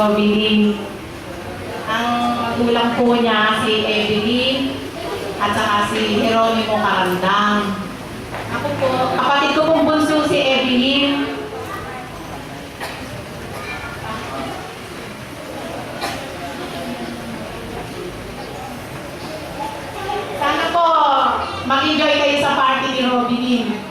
Robilin. Ang magulang po niya si Evelyn at saka si Jeronimo Carandang. Ako po, kapatid ko pong bunso si Evelyn. Sana po mag-enjoy kayo sa party ni Robilin.